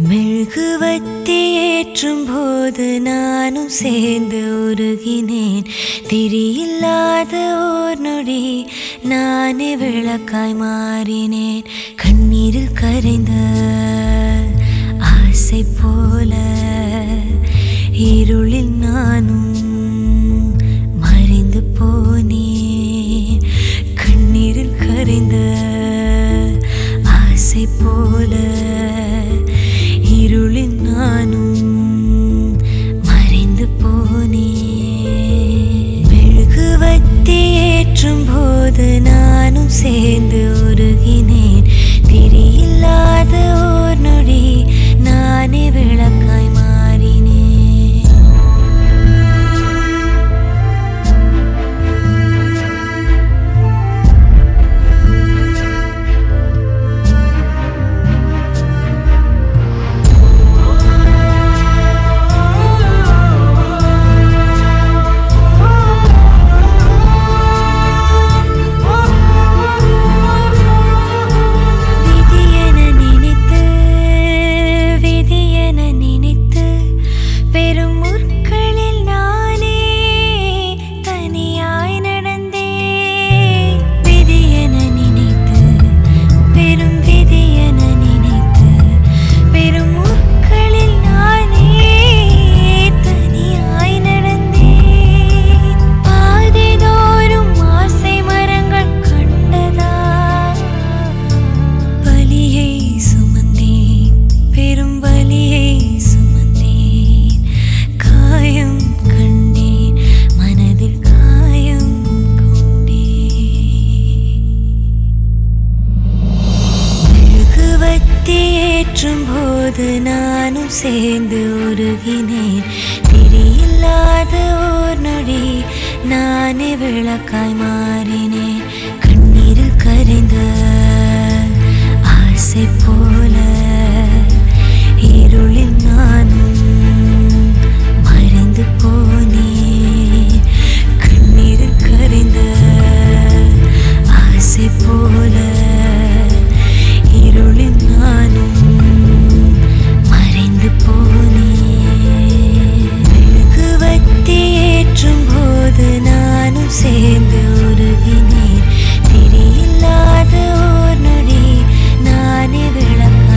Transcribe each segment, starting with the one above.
மெழுகுவத்தி ஏற்றும் போது நானும் சேர்ந்து உருகினேன். திரியில்லாத ஓர் நொடி நானே விளக்காய் மாறினேன். கண்ணீரில் கரைந்த ஆசை போல இருளில் நானும் மறைந்து போனேன். கண்ணீரில் கரைந்த ஆசை போல இருளில் நானும் மறைந்து போனேன். மெழுகுவத்தி ஏற்றும் போது நானும் சேர்ந்து உருகினேன். திரியில்லாத ஓர் நொடி நானே விளக்காய் மாறினேன். ஏற்றும் போது நானும் சேர்ந்து உருகினேன். திரியில்லாத ஓர் நொடி நானே விளக்காய் மாறினேன். கண்ணீரில் கரைந்த ஆசை போல இருளில் நானும் மறைந்து போனேன். கண்ணீரில் கரைந்த ஆசை போல இருளில் நானும் மறைந்து போனேன். மெழுகுவத்தி ஏற்றும் போது நானும் சேர்ந்து உருகினேன். திரியில்லாத ஓர் நொடி நானே விளக்காய்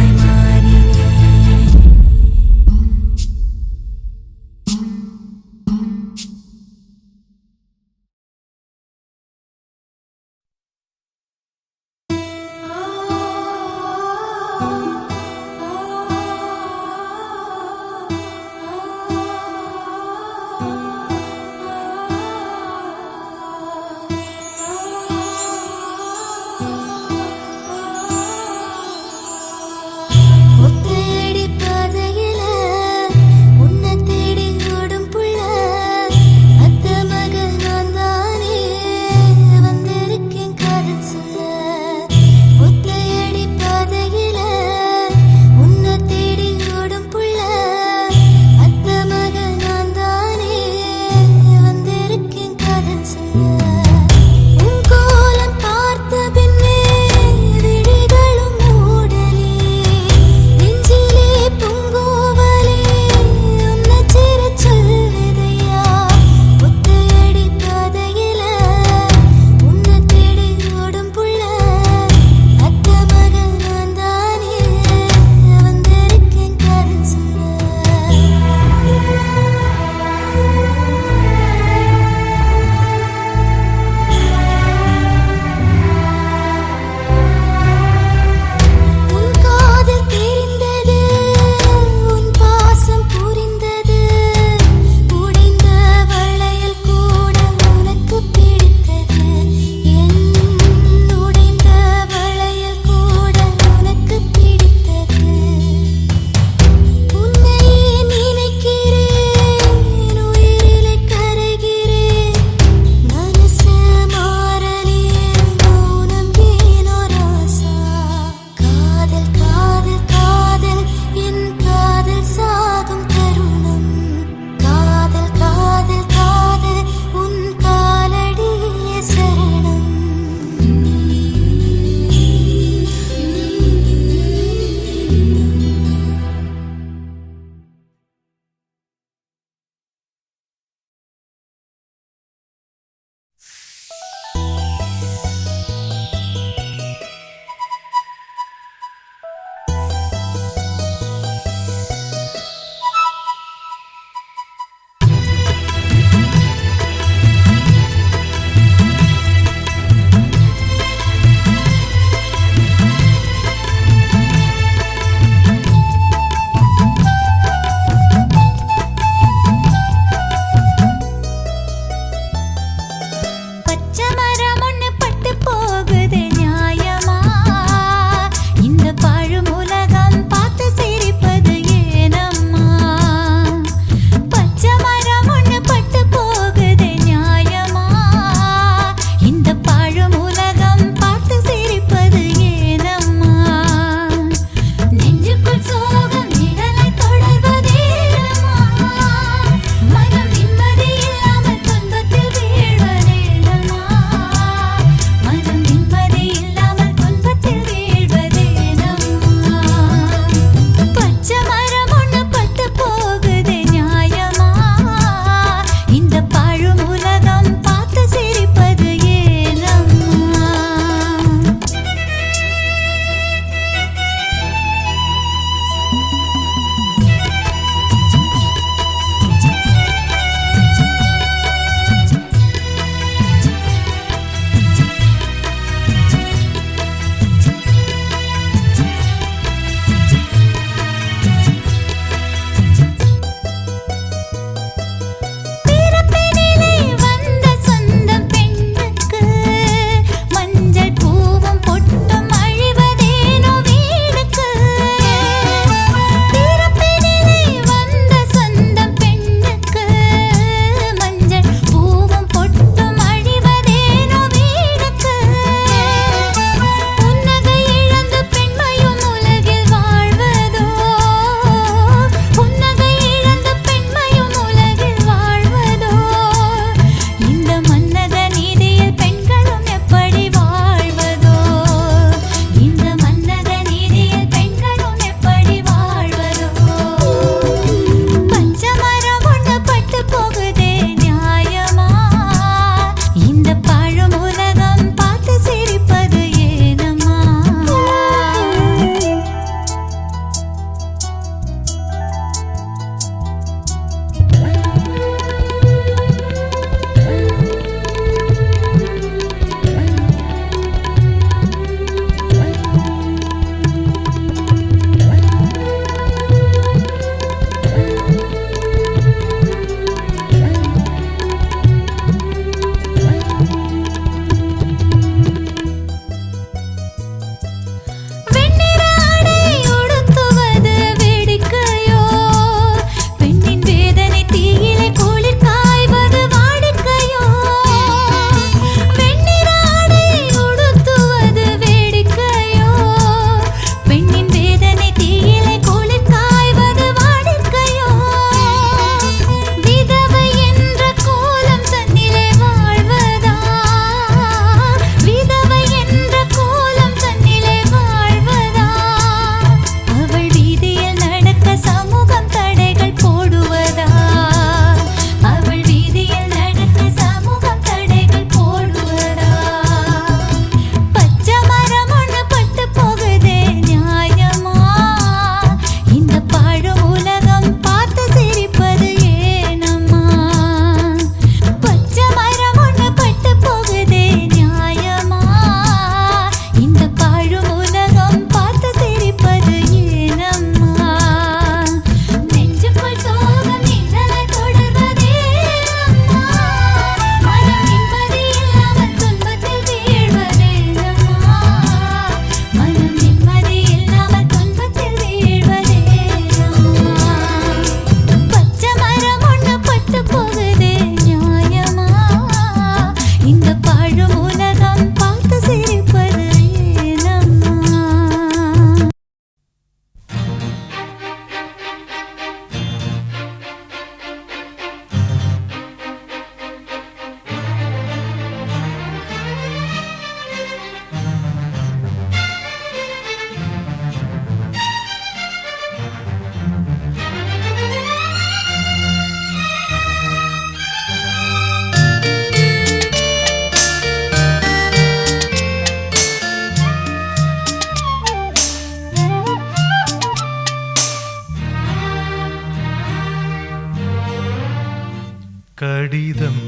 கடிதம்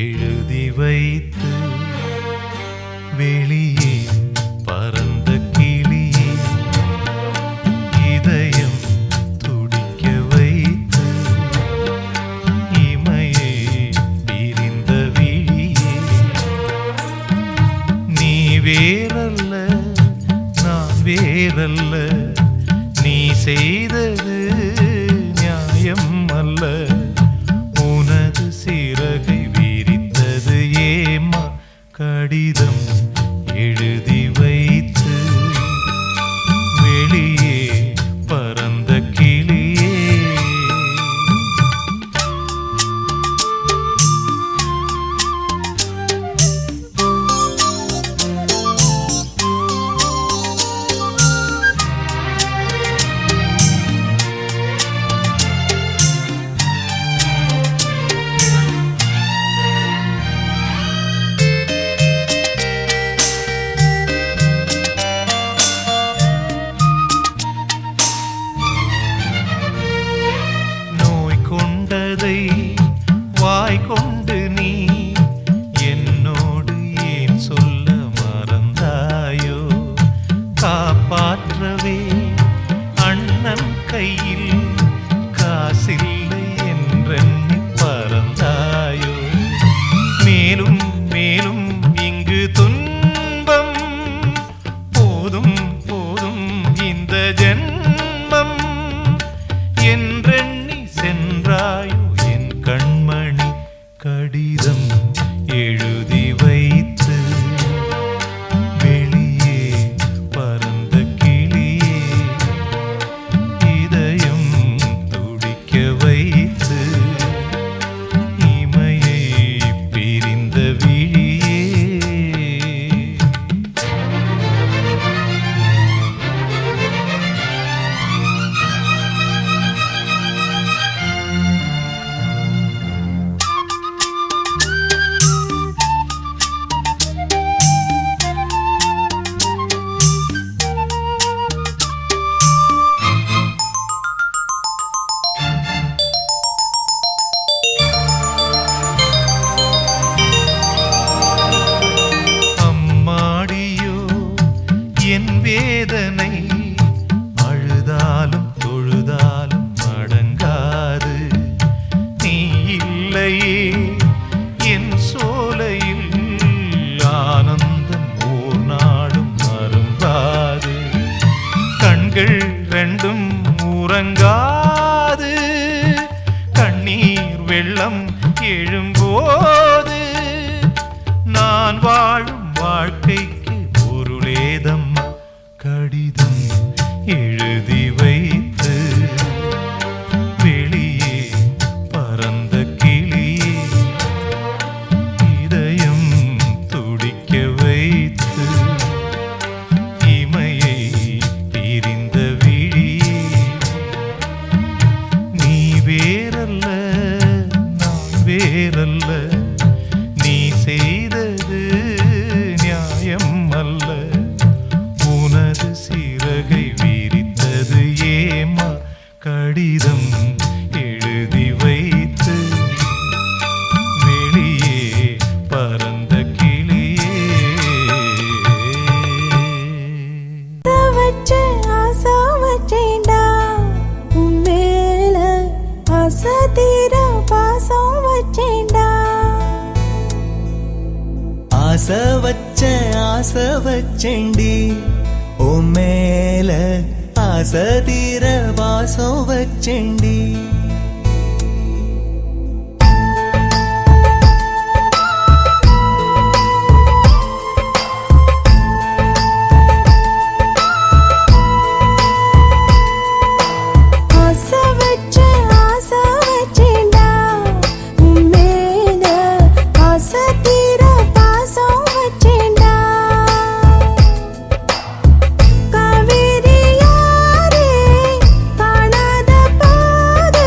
எழுதி வைத்து வெளியே பறந்த கிளியே இதயம் துடிக்க வைத்து இமையை பிரிந்த விழியே நீ வேறல்ல நான் வேறல்ல நீ செய்தது நியாயம் அல்ல உனது சிறகை விரித்தது ஏமா கடிதம் எழுதி வைத்து வெளியே பறந்த கிளியே வாய் கொண்டு நீ என்னோடு ஏன் சொல்ல மறந்தாயோ காப்பாற்றவே அண்ணன் கையில் காசில்லை என்றெண்ணி பறந்தாயோ மேலும் மேலும் இங்கு துன்பம் போதும் போதும் இந்த ஜென்மம் என்றெண்ணி சென்றாயோ கண்மணி கடிதம் எழுதி வைத்து வெளியே பறந்த கிளியே இதயம் துடிக்க வைத்து இமையை பிரிந்த விழியே என் வேதனை அழுதாலும் தொழுதாலும் அடங்காது நீ இல்லையே என் சோலையில் ஆனந்தம் ஓர் நாடும் அரும்பாது கண்கள் ரெண்டும் உறங்காது கண்ணீர் வெள்ளம் எழும்போது நான் வாழும் வாழ்க்கைக்கு பொருளேதம்மா கடிதம் எழுதி வைத்து வெளியே பறந்த கிளியே இதயம் துடிக்க வைத்து இமையை பிரிந்த விழியே நீ வேறல்ல நான் வேறல்ல நீ செய்தது நியாயம் அல்ல உனது சிறகை விரித்தது ஏமா கடிதம் எழுதி வைத்து வெளியே பறந்த கிளியே ஆசை வச்சேண்டா உன் மேல ஆசை தீர பாசம் வச்சேண்டா ஆசை வச்சேண்டி உன் மேல ஆசை தீர பாசம் வச்சேண்டி காவிரி யாரே காணாத போது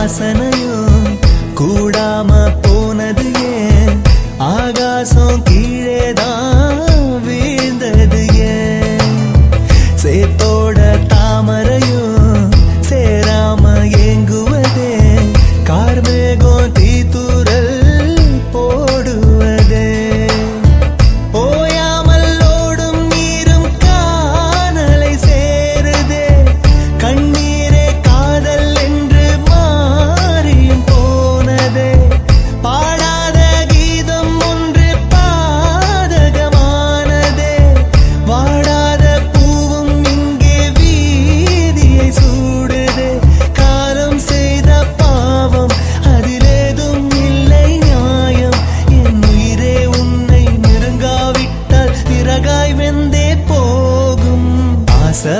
வாசனையும் கூடாம போனது ஏன் ஆகாசம் கீழேதான் வீழ்ந்தது ஏன் சேத்தோட தாமரையும் சேராம ஏங்குவதே கார்மேகம் தீத்துரல் போடுவதே ஓயாமல் ஓடும் நீரும் காணலை சேருதே கண்ணீரே காதல் என்று மாறியும் போனதே பாடாத கீதம் ஒன்று பாதகமானதே வாடாத பூவும் இங்கே வீதியை சூடுதே காலம் செய்த பாவம் அதிலேதும் இல்லை நியாயம் என் உயிரே உன்னை நெருங்காவிட்டால் விறகாய் வெந்தே போகும் ஆசை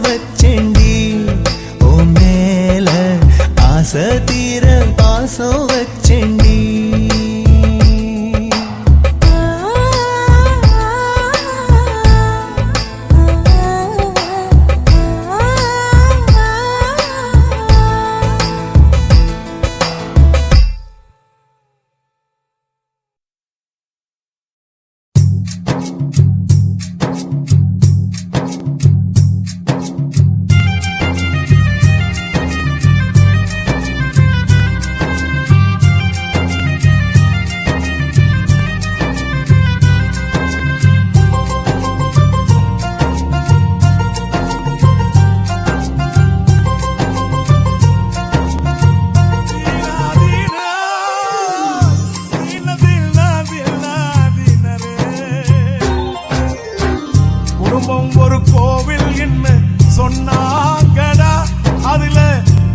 வச்சேன்டி உன் மேல ஆசை தீர பாசம் வச்சேன்டி ஒரு கோவில் என்ன சொன்னாங்கடா அதுல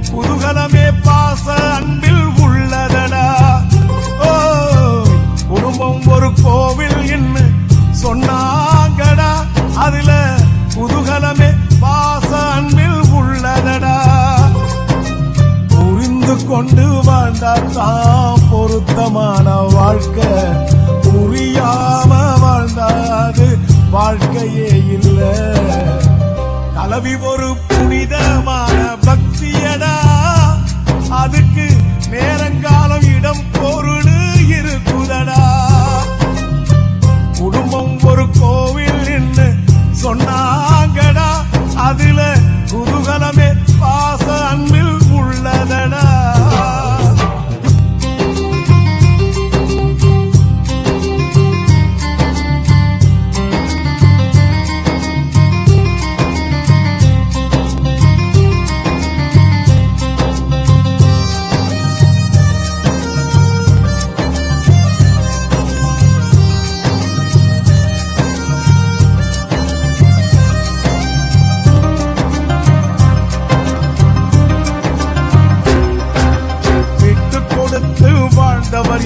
குதூகலமே பாச அன்பில் உள்ளதடா ஓ குடும்பம் ஒரு கோவில் என்ன சொன்னாங்கடா அதுல குதூகலமே பாச அன்பில் உள்ளதடா புரிந்து கொண்டு வாழ்ந்தாதான் பொருத்தமான வாழ்க்கை புரியாம வாழ்ந்தாது வாழ்க்கையே இல்ல கலவி ஒரு புனிதமான பக்தியடா அதுக்கு நேரங்காலம் இடம் பொருள் இருக்குதடா குடும்பம் ஒரு கோவில் என்று சொன்னாங்கடா அதுல குதூகலமே பாச அன்பில் உள்ளதடா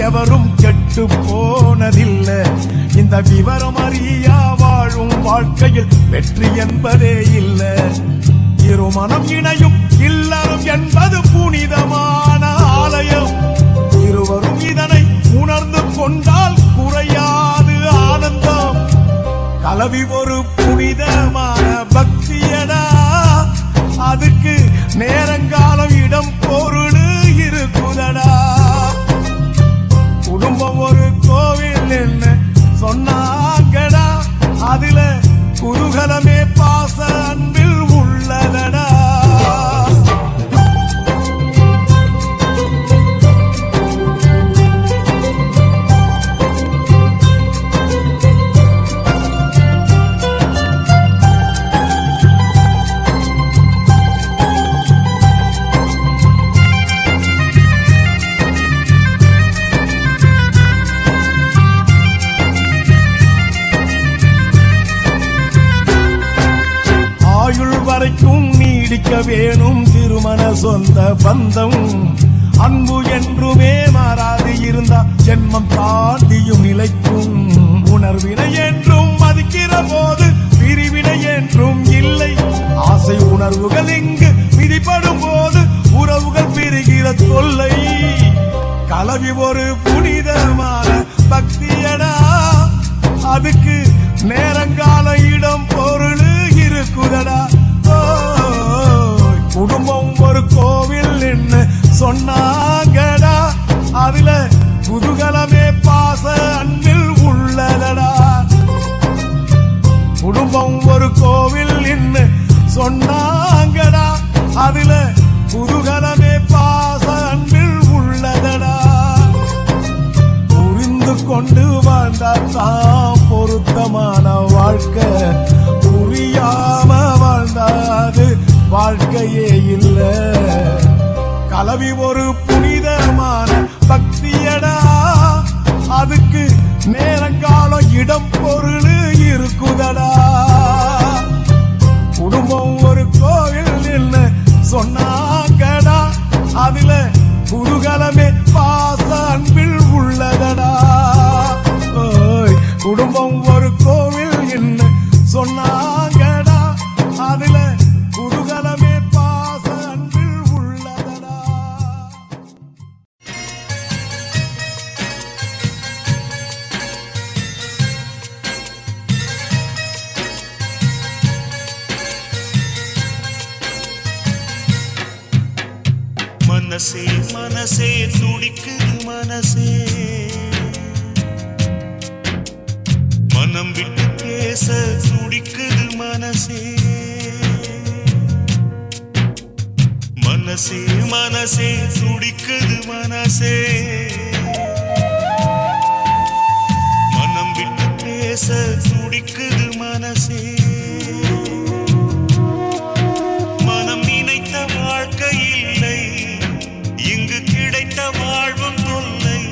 எவரும் கெட்டு போனதில்லை இந்த விவரம் அறியா வாழும் வாழ்க்கையில் வெற்றி என்பதே இல்லை இருமனம் இணையும் இல்லறம் என்பது புனிதமான ஆலயம் இருவரும் இதனை உணர்ந்து கொண்டால் குறையாது ஆனந்தம் கலவி ஒரு புனிதமான பக்தியடா அதுக்கு நேரங்காலம் இடம் பொருள் இருக்குதடா குடும்பம் ஒரு கோவில் என்ன சொன்னாங்கடா அதுல குதூகலமே பாச அன்பில் உள்ளதடா வரைக்கும் நீடிக்க வேணும் திருமண சொந்த பந்தம் அன்பு என்றுமே மாறாது இருந்தா ஜென்மம் தாண்டியும் நிலைக்கும் உணர்வினை என்றும் மதிக்கிற போது பிரிவினை என்றும் இல்லை ஆசை உணர்வுகள் இங்கு விதிப்படும் போது உறவுகள் பிரிகிற தொல்லை கலவி ஒரு புனிதமான பக்தியடா அதுக்கு நேரங்கால இடம் பொருள் இருக்குதடா குடும்பம் ஒரு கோவில் சொன்னாங்கடா, அதுல குதூகலமே பாச அன்பில் உள்ளதடா. குடும்பம் ஒரு கோவில் சொன்னாங்கடா, அதுல குதூகலமே பாச அன்பில் உள்ளதடா. புரிந்து கொண்டு வாழ்ந்தான் பொருத்தமான வாழ்க்கை, புரியாம வாழ்ந்தாது வாழ்க்கையே இல்ல. கலவி ஒரு புனிதமான பக்தியடா, அதுக்கு நேரங்காலம் இடம் பொருள் இருக்குதடா. குடும்பம் ஒரு கோவில் சொன்னாங்கடா, அதுல குதூகலமே பாச அன்பில் உள்ளதடா. குடும்பம் ஒரு கோவில் சொன்னாங்கடா, அதுல குதூகலமே பாச அன்பில் உள்ளதடா. மனசே மனசே துடிக்குது மனசே, மனம் விட்டு பேச துடிக்குது மனசே. மனசே மனசே துடிக்குது மனசே, மனம் விட்டு பேச துடிக்குது மனசே. மனம் நினைத்த வாழ்க்கை இல்லை, இங்கு கிடைத்த வாழ்வும் தொல்லை.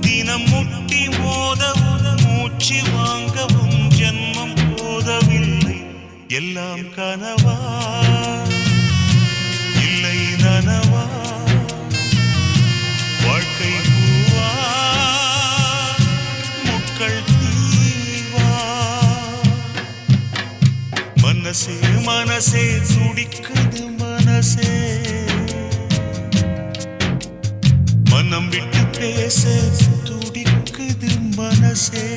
தினம் முட்டி மோதவும் மூச்சு வாங்கவும் ஜென்மம் போதவில்லை. எல்லாம் கனவா இல்லை நனவா, வாழ்க்கை பூவா முட்கள் தீவா. மனசே மனசே துடிக்குது மனசே, மனம் விட்டு பேச துடிக்குது மனசே.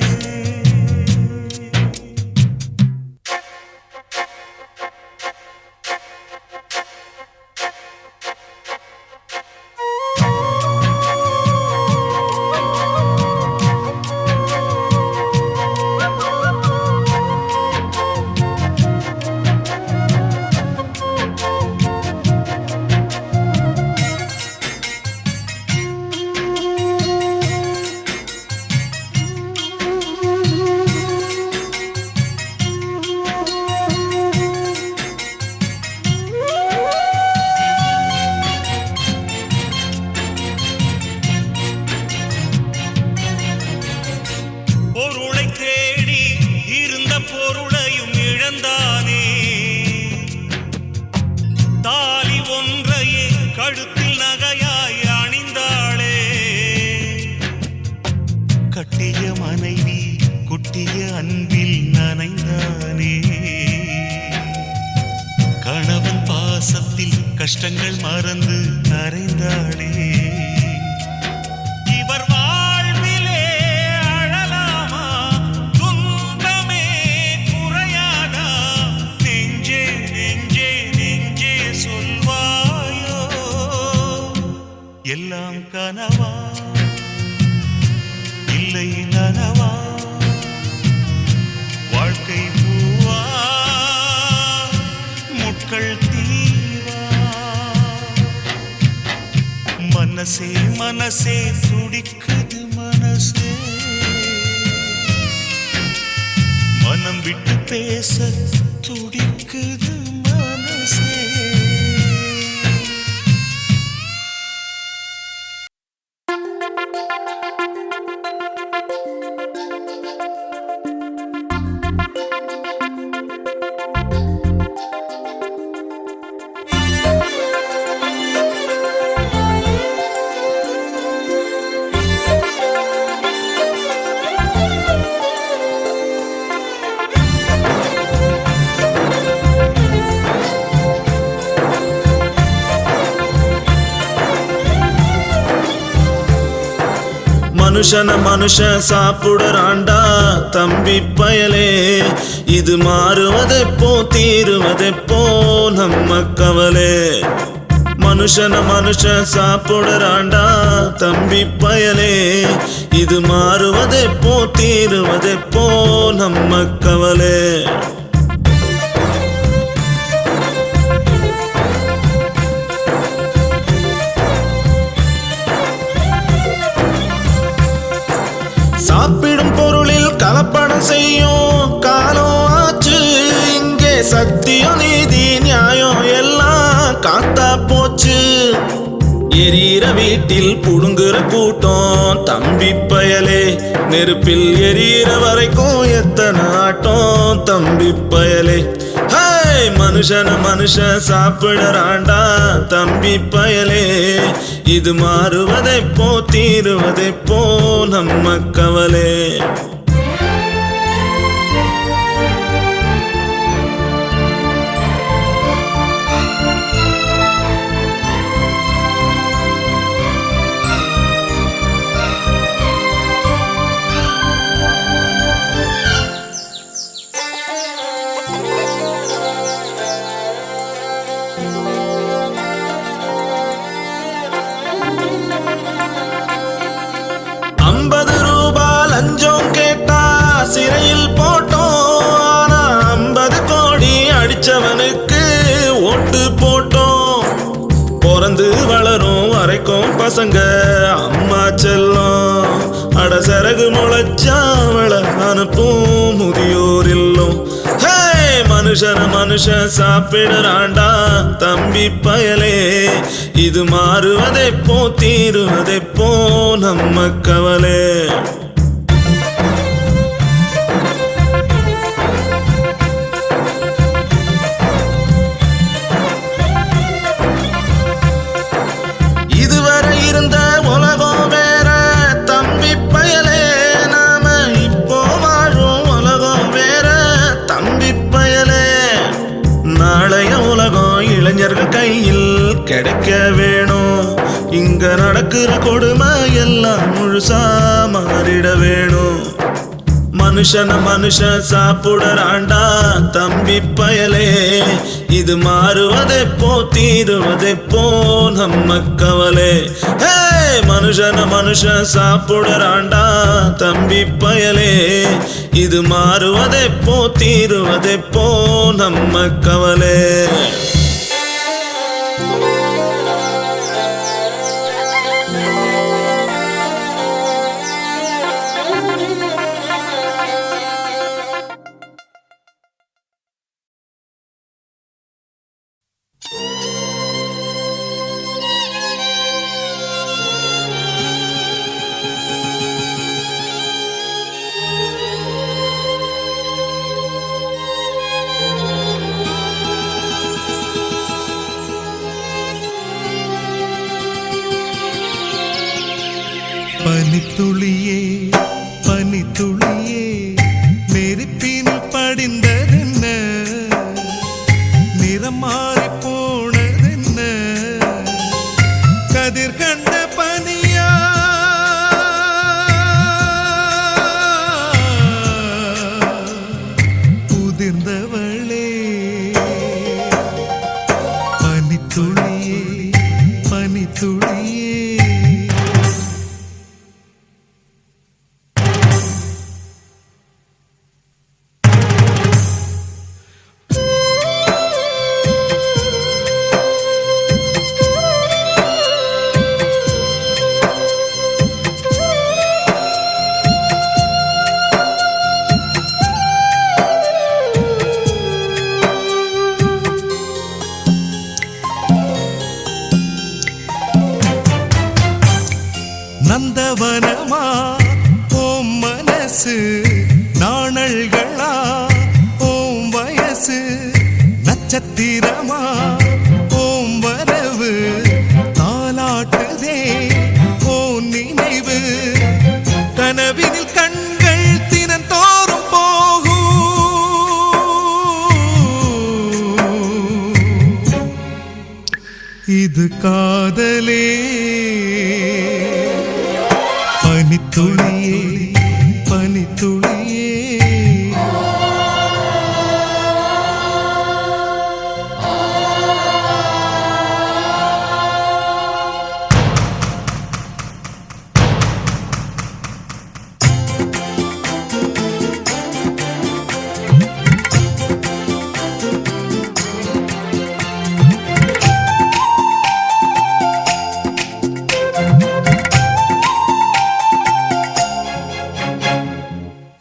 பொருளை தேடி இருந்த பொருளையும் இழந்தானே, தாலி ஒன்றையே கழுத்தில் நகையாய் அணிந்தாளே. கட்டிய மனைவி குட்டிய அன்பில் நனைந்தானே, கணவன் பாசத்தில் கஷ்டங்கள் மறந்து கரைந்தாளே. இவர் வாழ்விலே அழலாமா, துன்பமே குறையாதா, நெஞ்சே நெஞ்சே நெஞ்சே சொல்வாயோ. எல்லாம் கனவா இல்லை நனவா, வாழ்க்கை பூவா முட்கள் தீவா. மனசே மனசே துடிக்குது மனசே, மனம் விட்டு பேச துடிக்குது மனசே. மனுஷன மனுஷன் சாப்பிடுறாண்டா தம்பி பயலே, இது மாறுவதெப்போ தீருவதெப்போ நம்ம கவலை. மனுஷன மனுஷன் சாப்பிடுறாண்டா தம்பி பயலே, இது மாறுவதெப்போ தீருவதெப்போ நம்ம கவலை. சாப்பிடும் பொருளில் கலப்படம் செய்யும் காலம் ஆச்சு. இங்கே சத்தியம் நீதி நியாயம் எல்லாம் காத்தா போச்சு. எரியிற வீட்டில் புடுங்குற கூட்டம் தம்பி பயலே, நெருப்பில் எரியிற வரைக்கும் எத்தனை ஆட்டம் தம்பி பயலே. மனுஷன மனுஷன் சாப்பிடுறாண்டா தம்பி பயலே, இது மாறுவதெப்போ தீருவதெப்போ நம்ம கவலை. ₹50 லஞ்சம் கேட்டா சிறையில் போட்டோம். ஆனா 50 கோடி அடிச்சவனுக்கு ஓட்டு போட்டோம். பிறந்து வளரும் வரைக்கும் பசங்க அம்மா செல்லம், அட சிறகு முளைச்சாவள அனுப்பும் முதியோர் இல்லம். மனுஷன மனுஷன் சாப்பிடுறாண்டா தம்பி பயலே, இது மாறுவதெப்போ தீருவதெப்போ நம்ம கவலை. இதுவரை இருந்த உலகம் வேற தம்பி பயலே, நாம இப்போ வாழும் உலகம் வேற தம்பி பயலே. நாளைய உலகம் இளைஞர்கள் கையில் கிடைக்க வேணும். இங்க நடக்கிற கொடுமை எல்லாம் முழுசா மாறிட வேணும். மனுஷன மனுஷன் சாப்பிடுறாண்டா தம்பி பயலே, இது மாறுவதெப்போ தீருவதெப்போ நம்ம கவலை. மனுஷன மனுஷன் சாப்பிடுறாண்டா தம்பி பயலே, இது மாறுவதெப்போ தீருவதெப்போ நம்ம கவலை. பனித்துளியே பனித்துளியே நெருப்பினில் படிந்ததென்ன, நிறம் மாறி போனதென்ன, கதிர் கண்ட பனியா உதிர்ந்தவளே. பனித்துளியே பனித்துளியே நந்தவனமா ஓம் மனசு, நாணல்களா ஓம் வயசு, நட்சத்திரமா ஓம் வரவு, தாலாட்டுதே ஓம் நினைவு, கனவினில் கண்கள் தினந்தோறும் போகும். இது காதலே. பனித்துளியே பனித்துளியே பனித்துளியே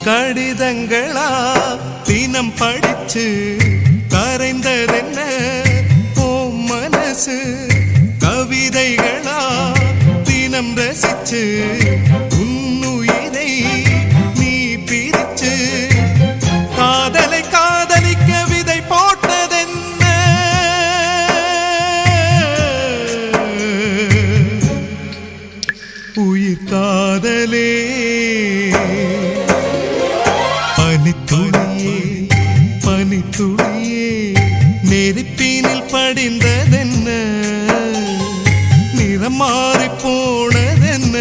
கடிதங்களா தினம் படிச்சு கரைந்ததென்ன ஓ மனசு கவிதைகளா தினம் ரசிச்சு உன்னுயிரை நீ பிரிச்சு காதலை காதலிக்க விதை போட்டதென்ன உயிர் காதலே பனித்துளியே பனித்துளியே நெருப்பினில் படிந்ததென்ன நிறம் மாறி போனதென்ன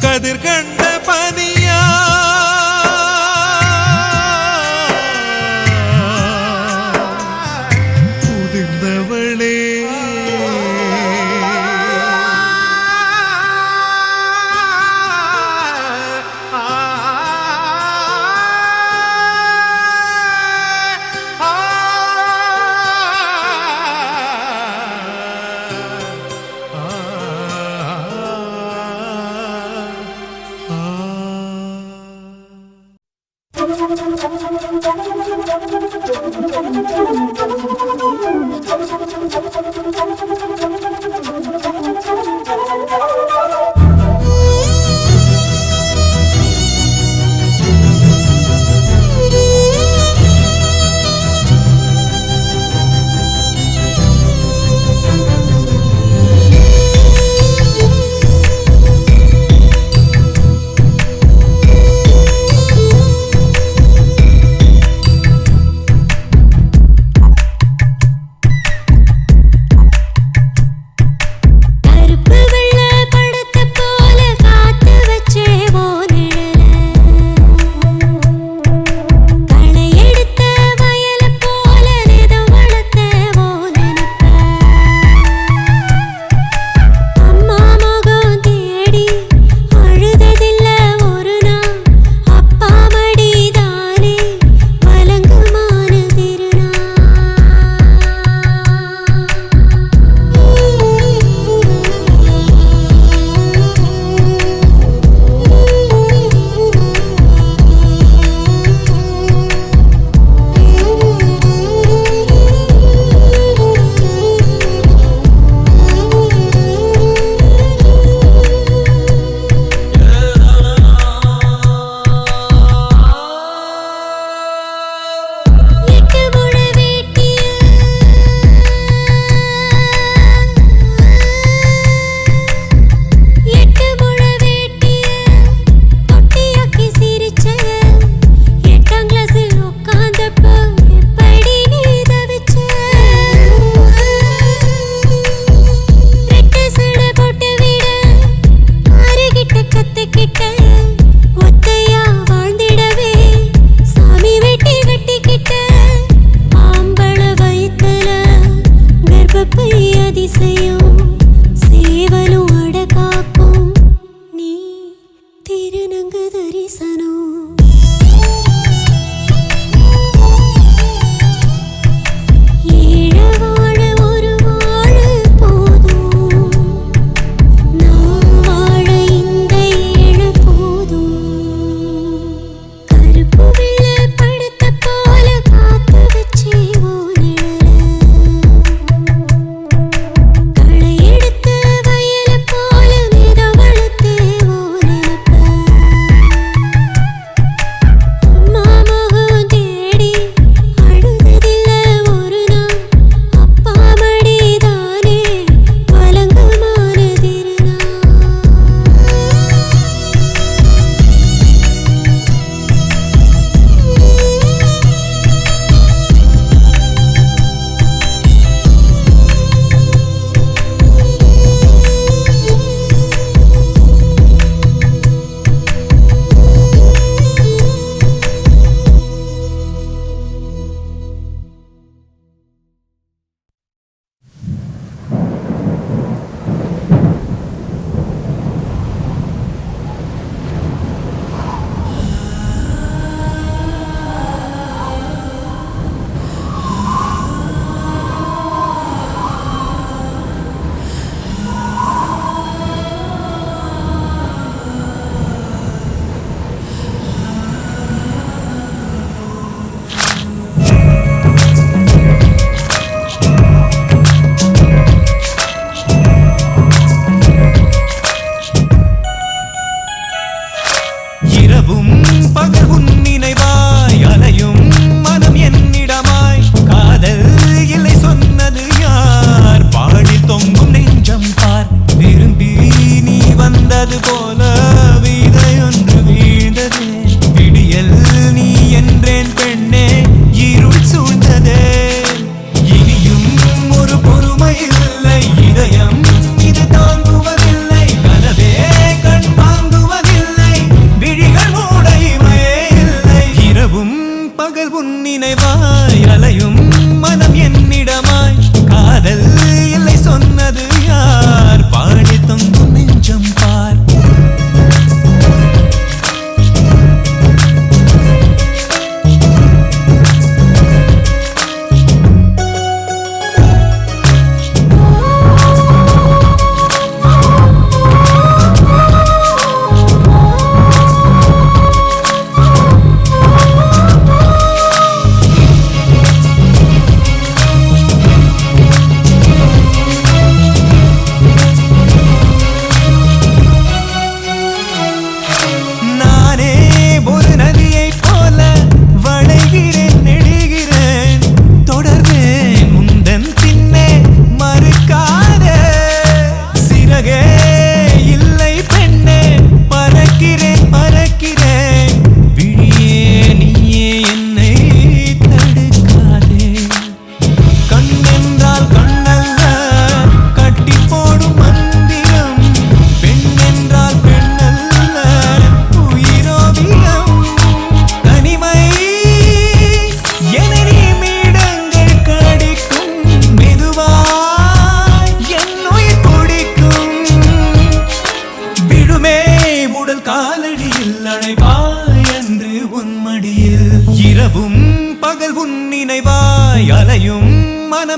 கதிர் கண்ட பனியா உதிர்ந்தவளே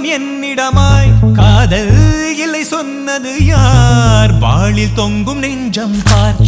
மனம் என்னிடமாய் காதல் இல்லை சொன்னது யார் வாளில் தொங்கும் நெஞ்சம் பார்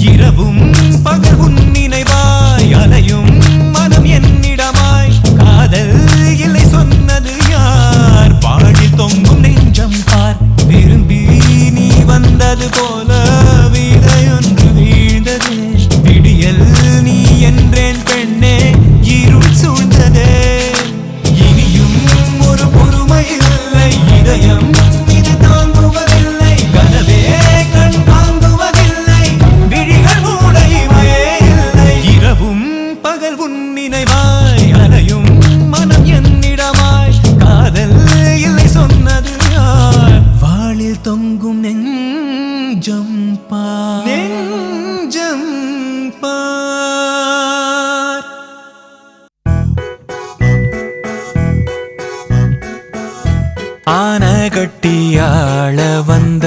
இரவும் பகல் உன் நினைவாய் அலையும் மனம் என்னிடமாய் காதல் இல்லை சொன்னது யார் வாழில் தொங்கும் நெஞ்சம் பார் விரும்பி நீ வந்தது போல விதையொன்று வீழ்ந்தது விடியல் நீ என்றேன் பெண்ணே இருள் சூழ்ந்ததே இனியும் ஒரு பொறுமை இல்லை இதயம் இது தாங்குவதில்லை கனவே கண் தாங்குவதில்லை விழிகள் மூட இமையே இல்லை இரவும் பகல் உன் நினைவாய் அலையும் மனம் என்னிடமாய் காதல் இல்லை சொன்னது யார் வாளில் தொங்கும் நெஞ்சம் பார் நெஞ்சம் பார் ஆன கட்டியாள வந்த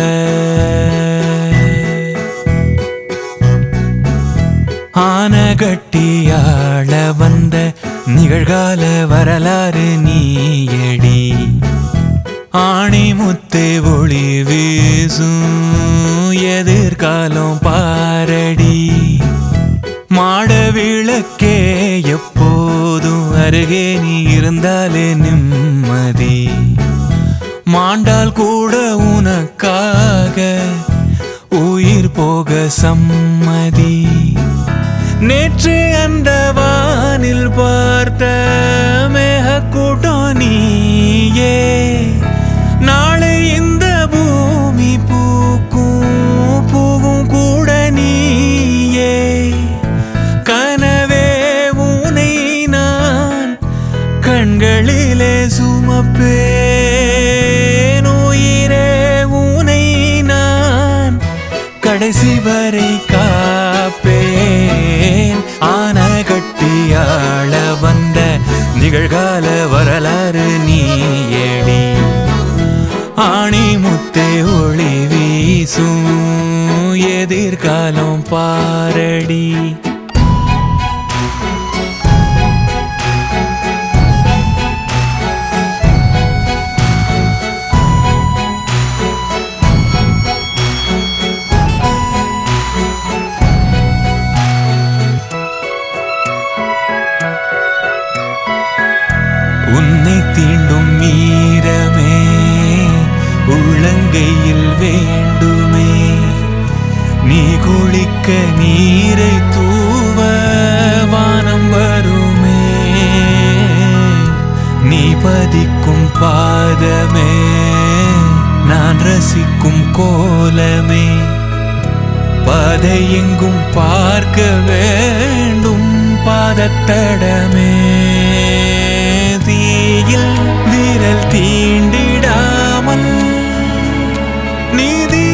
ஆன கட்டியாள வந்த நிகழ்கால வரலாறு நீயடி ஆணி முத்து ஒளி வீசும் எதிர்காலம் பாரடி மாட விளக்கே எப்போதும் அருகே நீ இருந்தாலே நிம்மதி மாண்டால் கூட உனக்காக உயிர் போக சம்மதி நேற்று அந்த வானில் பார்த்த மேகக்கூட்டம் நீயே நாளை இந்த பூமி பூக்கும் பூவும் கூட நீயே கனவே உனை நான் கண்களிலே சுமப்பேன் உயிரே உனை நான் கடைசி வரை காப்பேன் ஆன கட்டியாள வந்த நிகழ்கால வரலாறு நீயடி ஆணி முத்தே ஒளி வீசும் எதிர்காலம் பாரடி உன்னை தீண்டும் மீறமே உள்ளங்கையில் வேண்டுமே நீ குளிக்க நீரை தூவ வானம் வருமே நீ பதிக்கும் பாதமே நான் ரசிக்கும் கோலமே பாதை எங்கும் பார்க்க வேண்டும் பாதத்தடமே தீயில் விரல் தீண்டிடாமல் நீதி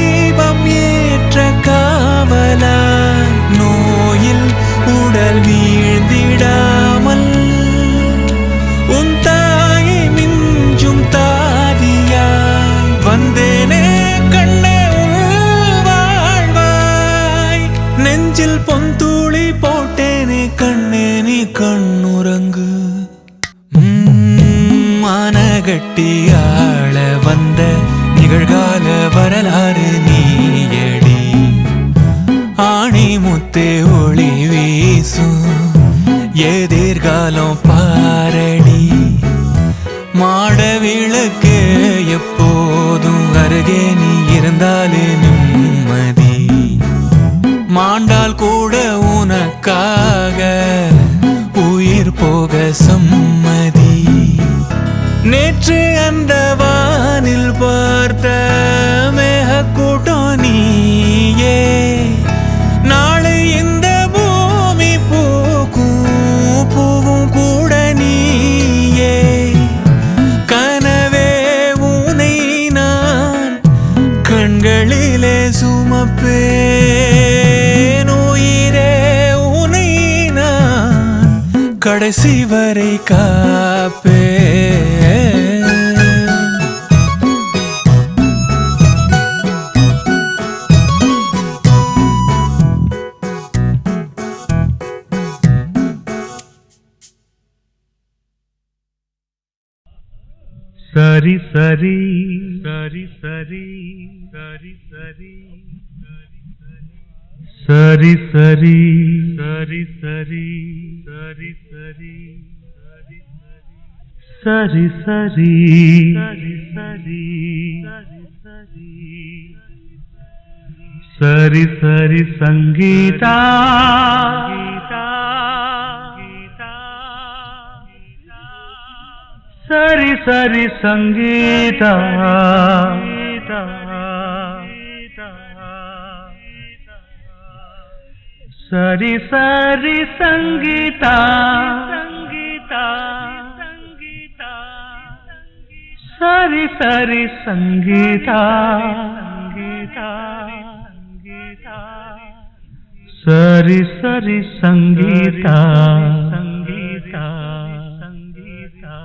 நெஞ்சில் பொன்தூளி போட்டேனே கண்ணே நீ கண்ணுறங்கு. மானகட்டி ஆள வந்த நிகழ்கால வரலாறு நீயடி. ஆணி முத்தே ஒளி வீசும் எதிர்காலம் பாரடி. மாட விளக்கே எப்போதும் அருகே நீ இருந்தாலே நிம்மதி. மாண்டால் கூட உனக்காக உயிர் போக சம்மதி. நேற்று அந்த வானில் பார்த்த மேகக்கூட்டம் நீயே. நாளை இந்த பூமி பூக்கும் பூவும் கூட நீயே. கனவே உனை நான் கண்களிலே சுமப்பேன். உயிரே உனை நான் கடைசி வரை காப்பேன். சரி சரி சரி சரி சரி சரி சரி சரி சரி சரி சரி சரி சரி சரி சரி சரி சங்கீதா சரி சரி சங்கீதா. சரி சரி சங்கீதா. சரி சரி சங்கீதா. சரி சரி சங்கீதா. சங்கீதா சங்கீதா.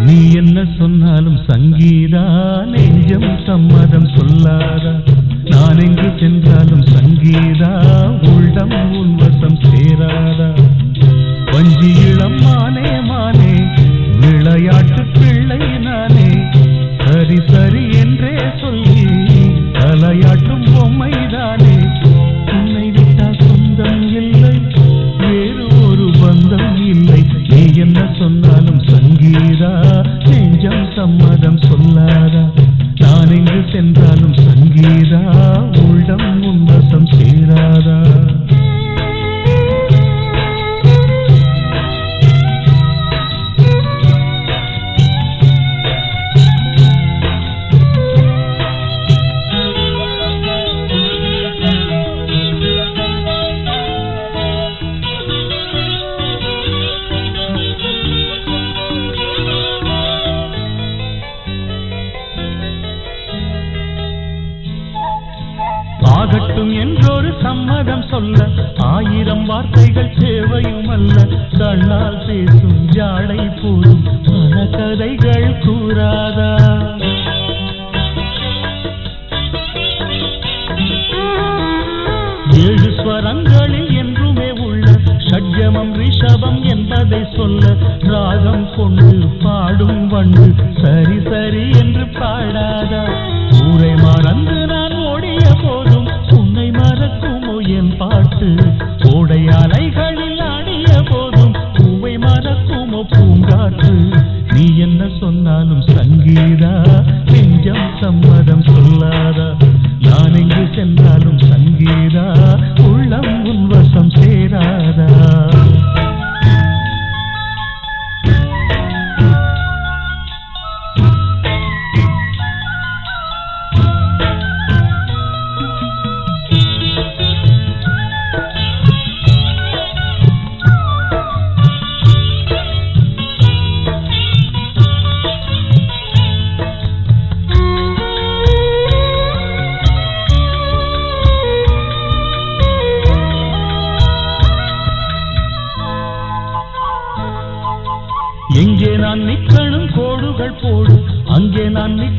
நீ என்ன சொன்னாலும் சங்கீதா நெஞ்சம் சம்மதம் சொல்லாதா. நான் எங்கு சென்றாலும் சங்கீதா உள்ளம் உன்வசம் சேராதா. வஞ்சி இளம் மானே மானே விளையாட்டு பிள்ளை நானே. சரி சரி என்றே சொல்லி தலையாட்டும் பொம்மைதானே. உன்னை விட்டால் சொந்தம் இல்லை வேறு ஒரு பந்தம் இல்லை. நீ என்ன சொன்னாலும் சங்கீதா நெஞ்சம் சம்மதம் சொல்லாதா. நான் எங்கு சென்றாலும் சங்கீதா உள்ளம் உன்வசம் சேராதா. ஆகட்டும் என்றொரு சம்மதம் சொல்ல ஆயிரம் வார்த்தைகள் தேவையும் அல்ல. கண்ணால் பேசும் ஜாடை போதும் பல கதைகள் கூறாதா. ஏழு ஸ்வரங்களில் என்றுமே உள்ள ஷட்ஜமம் ரிஷபம் என்பதை சொல்ல ராகம் கொண்டு பாடும் வண்டு சரி சரி என்று பாடாதா. ஊரை மறந்து நான் ஓடிய போதும் உன்னை மறக்குமோ என் பாட்டு. கோடை அலைகளில் ஆடிய போதும் பூவை மறக்குமோ பூங்காற்று. நீ என்ன சொன்னாலும் சங்கீதா நெஞ்சம் சம்மதம் சொல்லாதா. நான் எங்கு சென்றாலும் சங்கீதா உள்ளம் உன்வசம் சேராதா.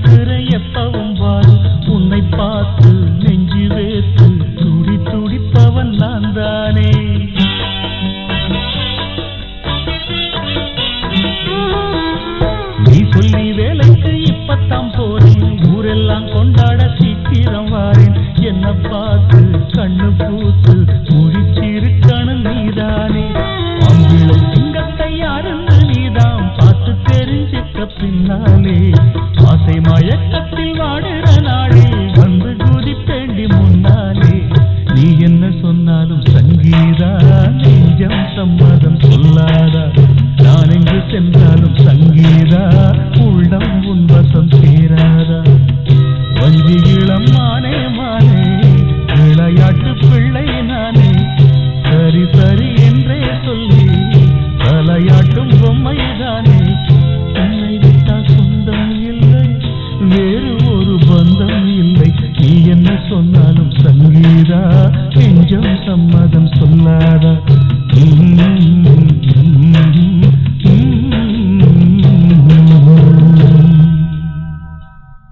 இருக்கிறேன் எப்பவும் வாரு உன்னை பார்த்து நெஞ்சு வேத்து துடி துடிப்பவன் நான் தானே. நீ சொல்லி வேலைக்கு இப்பத்தான் போறேன் ஊரெல்லாம் கொண்டாட சீக்கிரம் வாரேன் என்ன பார்த்து கண்ணு பூத்து முடிச்சிருக்கணும் நீதானே. ஆம்பிளும் சிங்கத்தை யாருன்னு நீதான் பார்த்து தெரிஞ்சுக்க பின்னாலே ஆசை மயக்கத்தில் வாடுற நாளே வந்து குதிப்பேண்டி முன்னாலே. நீ என்ன சொன்னாலும் சங்கீதா நெஞ்சம் சம்மதம் சொல்லாதா நான் எங்கு சென்றாலும் சங்கீதா உள்ளம் உன்வசம் சேராதா. வஞ்சி இளம் மானே மானே விளையாட்டு பிள்ளை நானே சரி சரி என்றே சொல்லி தலையாட்டும் பொம்மைதானே. உன்னை விட்டால் சொந்தம் இல்லை வேறு ஒரு பந்தம் இல்லை நீ என்ன சொன்னாலும் சங்கீதா நெஞ்சம் சம்மதம் சொல்லாத.